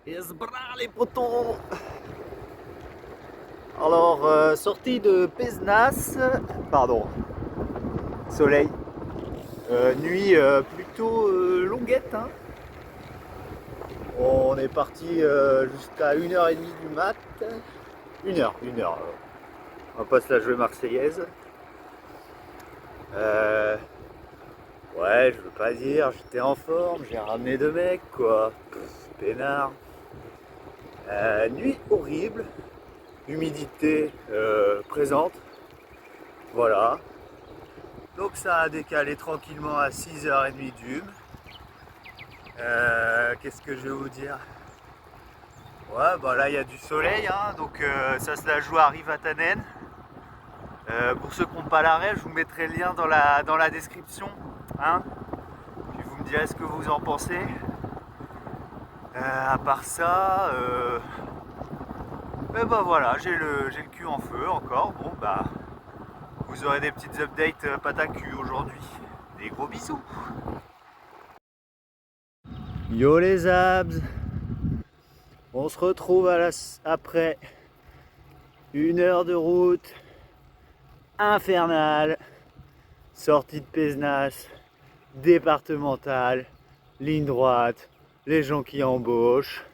Esbra les potons. Alors, sortie de Pézenas, pardon, soleil, nuit plutôt longuette, hein. On est parti jusqu'à 1h30 du mat, 1h, on va pas se la jouer marseillaise. Ouais, je veux pas dire, j'étais en forme, j'ai ramené 2 mecs quoi, peinard. Nuit horrible, humidité présente, voilà. Donc ça a décalé tranquillement à 6h30 d'hum. Qu'est-ce que je vais vous dire? Ouais, bah là il y a du soleil, hein, donc ça se la joue à Rivatanen. Pour ceux qui n'ont pas l'arrêt, je vous mettrai le lien dans la description, hein. Puis vous me direz ce que vous en pensez. À part ça, et bah voilà, j'ai le cul en feu encore. Bon bah, vous aurez des petites updates patacu aujourd'hui. Des gros bisous. Yo les abs, on se retrouve après 1h de route infernale, sortie de Pézenas, départementale, ligne droite, les gens qui embauchent,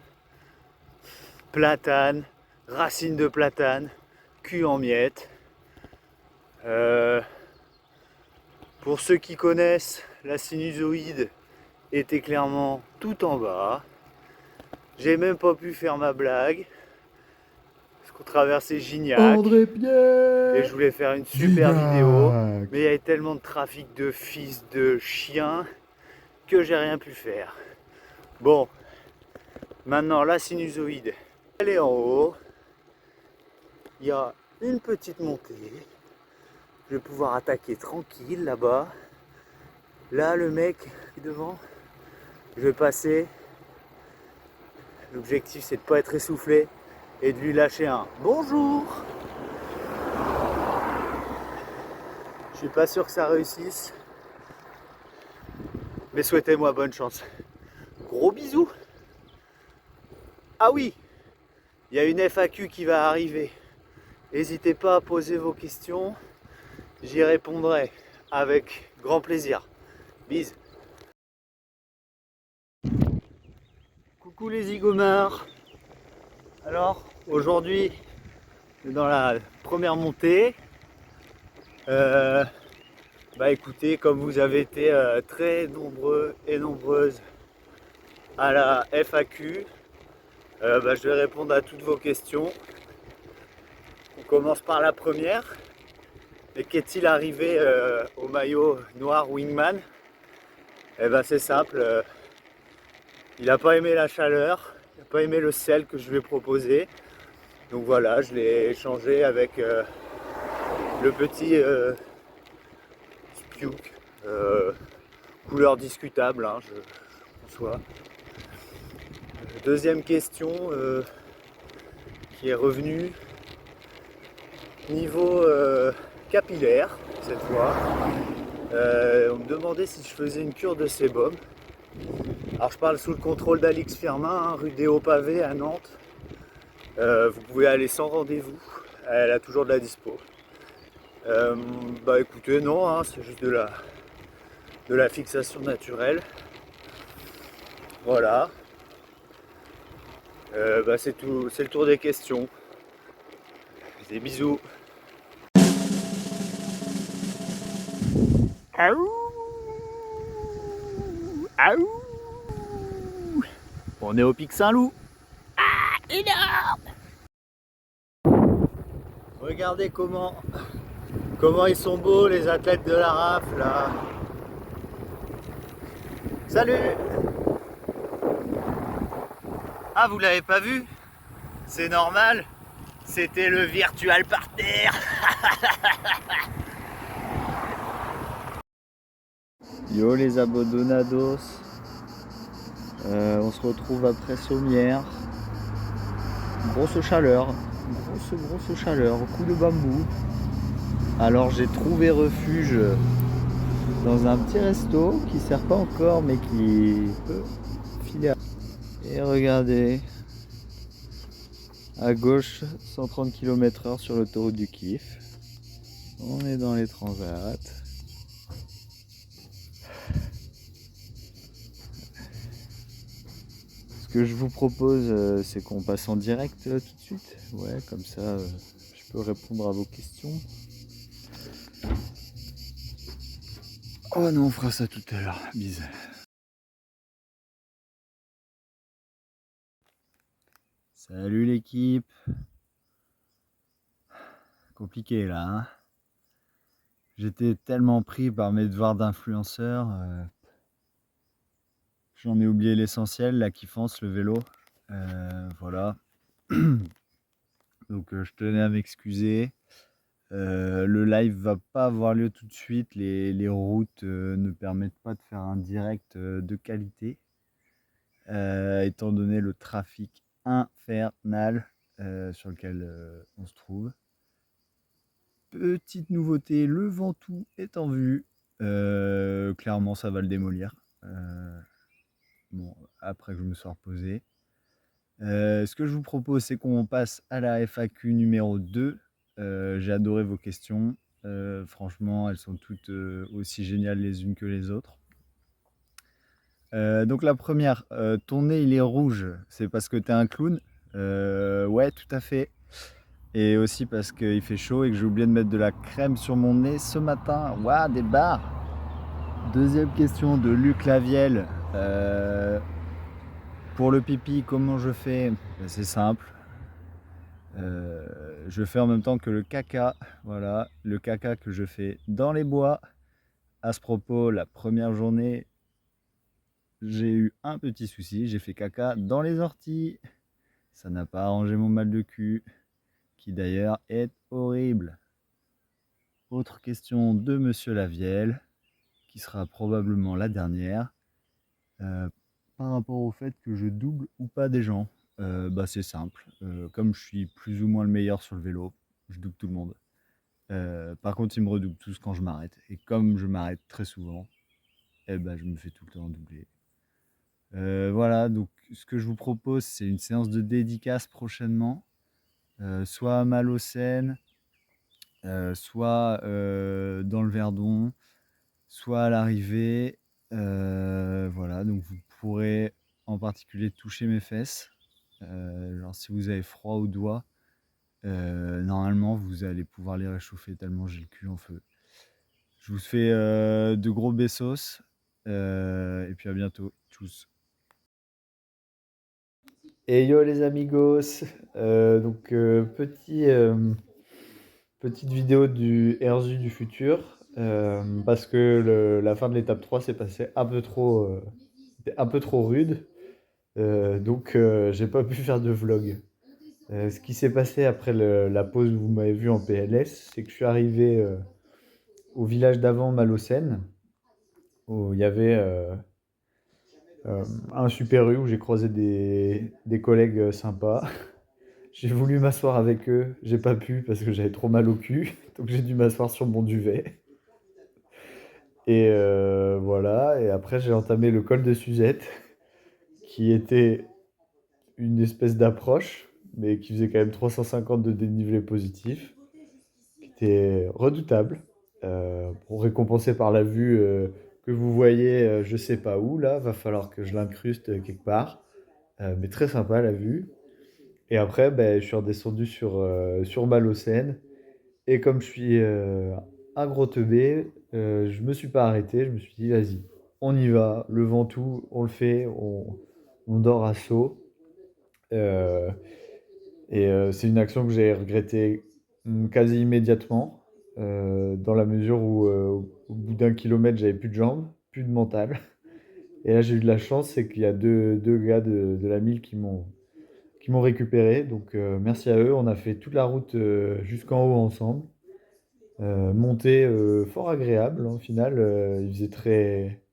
platane, racine de platane, cul en miettes. Pour ceux qui connaissent, la sinusoïde était clairement tout en bas. J'ai même pas pu faire ma blague parce qu'on traversait Gignac. André Pierre. Et je voulais faire une super vidéo, mais il y avait tellement de trafic de fils de chiens que j'ai rien pu faire. Bon, maintenant la sinusoïde, elle est en haut. Il y a une petite montée. Je vais pouvoir attaquer tranquille là-bas. Là, le mec qui est devant, je vais passer. L'objectif, c'est de ne pas être essoufflé et de lui lâcher un bonjour. Je suis pas sûr que ça réussisse, mais souhaitez-moi bonne chance. Gros bisous. Ah oui, il y a une FAQ qui va arriver. N'hésitez pas à poser vos questions, j'y répondrai avec grand plaisir. Bisous. Coucou les zigomards. Alors aujourd'hui, dans la première montée, bah écoutez, comme vous avez été très nombreux et nombreuses à la FAQ, bah, je vais répondre à toutes vos questions. On commence par la première. Et qu'est-il arrivé au maillot noir Wingman? Eh ben c'est simple, il n'a pas aimé la chaleur, il n'a pas aimé le sel que je lui ai proposé. Donc voilà, je l'ai échangé avec le petit Spuk, couleur discutable, hein, je conçois. Deuxième question qui est revenue, niveau capillaire cette fois. On me demandait si je faisais une cure de sébum. Alors je parle sous le contrôle d'Alix Firmin, hein, rue des Hauts-Pavés à Nantes. Vous pouvez aller sans rendez-vous, elle a toujours de la dispo. Bah écoutez, non, hein, c'est juste de la fixation naturelle. Voilà. Bah c'est tout, c'est le tour des questions. Des bisous. Aouh, aouh. On est au Pic Saint-Loup. Ah, énorme! Regardez comment ils sont beaux les athlètes de la RAF là. Salut! Ah, vous l'avez pas vu? C'est normal, c'était le virtual parterre. Yo les abodonados, on se retrouve après Sommières. Grosse chaleur, grosse chaleur, coup de bambou. Alors j'ai trouvé refuge dans un petit resto qui sert pas encore mais qui peut filer. Et regardez, à gauche 130 km/h sur l'autoroute du Kiff. On est dans les transats. Ce que je vous propose, c'est qu'on passe en direct tout de suite. Ouais, comme ça, je peux répondre à vos questions. Oh non, on fera ça tout à l'heure. Bise. Salut l'équipe. Compliqué là, hein. J'étais tellement pris par mes devoirs d'influenceur. J'en ai oublié l'essentiel, la kiffance, le vélo. Voilà. Donc je tenais à m'excuser. Le live va pas avoir lieu tout de suite. Les routes ne permettent pas de faire un direct de qualité. Étant donné le trafic infernal sur lequel on se trouve. Petite nouveauté, le Ventoux est en vue. Clairement, ça va le démolir. Bon, après que je me sois reposé. Ce que je vous propose, c'est qu'on passe à la FAQ numéro 2. J'ai adoré vos questions. Franchement, elles sont toutes aussi géniales les unes que les autres. Donc la première, ton nez il est rouge, c'est parce que t'es un clown? Ouais, tout à fait. Et aussi parce qu'il fait chaud et que j'ai oublié de mettre de la crème sur mon nez ce matin. Waouh, des barres! Deuxième question de Luc Lavielle. Pour le pipi, comment je fais? C'est simple. Je fais en même temps que le caca. Voilà, le caca que je fais dans les bois. À ce propos, la première journée, j'ai eu un petit souci. J'ai fait caca dans les orties. Ça n'a pas arrangé mon mal de cul, qui d'ailleurs est horrible. Autre question de Monsieur Lavielle, qui sera probablement la dernière. Par rapport au fait que je double ou pas des gens, c'est simple. Comme je suis plus ou moins le meilleur sur le vélo, je double tout le monde. Par contre, ils me redoublent tous quand je m'arrête. Et comme je m'arrête très souvent, je me fais tout le temps doubler. Voilà, donc ce que je vous propose, c'est une séance de dédicace prochainement, soit à Malocène, soit dans le Verdon, soit à l'arrivée. Voilà, donc vous pourrez en particulier toucher mes fesses. Genre si vous avez froid aux doigts, normalement vous allez pouvoir les réchauffer tellement j'ai le cul en feu. Je vous fais de gros bessos et puis à bientôt. Tchuss. Et yo les amigos, petite vidéo du RZU du futur, parce que la fin de l'étape 3 s'est passée un peu trop rude, j'ai pas pu faire de vlog. Ce qui s'est passé après la pause où vous m'avez vu en PLS, c'est que je suis arrivé au village d'avant Malocène, où il y avait un Super U où j'ai croisé des collègues sympas. J'ai voulu m'asseoir avec eux, j'ai pas pu parce que j'avais trop mal au cul, donc j'ai dû m'asseoir sur mon duvet. Et voilà, et après j'ai entamé le col de Suzette, qui était une espèce d'approche, mais qui faisait quand même 350 de dénivelé positif, qui était redoutable, pour récompenser par la vue que vous voyez, je sais pas où, là, va falloir que je l'incruste quelque part, mais très sympa la vue. Et après, je suis redescendu sur Malocène. Et comme je suis un gros teubé, je me suis pas arrêté. Je me suis dit, vas-y, on y va. Le Ventoux, on le fait. On dort à saut. Euh, c'est une action que j'ai regrettée quasi immédiatement. Dans la mesure où, au bout d'un kilomètre, j'avais plus de jambes, plus de mental. Et là, j'ai eu de la chance, c'est qu'il y a deux gars de la mille qui m'ont récupéré. Donc merci à eux. On a fait toute la route jusqu'en haut ensemble. Montée fort agréable, hein, au final. Il faisait très...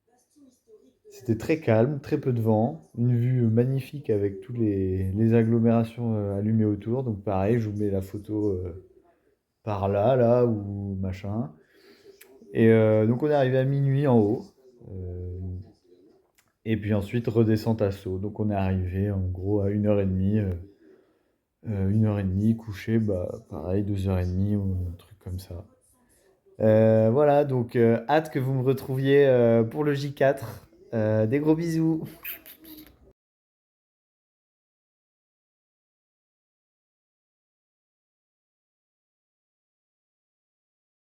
C'était très calme, très peu de vent, une vue magnifique avec toutes les agglomérations allumées autour. Donc pareil, je vous mets la photo par là, là, ou machin. Et donc on est arrivé à minuit en haut. Euh, et puis ensuite redescente à Sceaux. Donc on est arrivé en gros à 1h30. 1h30 couché, bah pareil, 2h30 ou un truc comme ça. Voilà, donc hâte que vous me retrouviez pour le J4. Des gros bisous.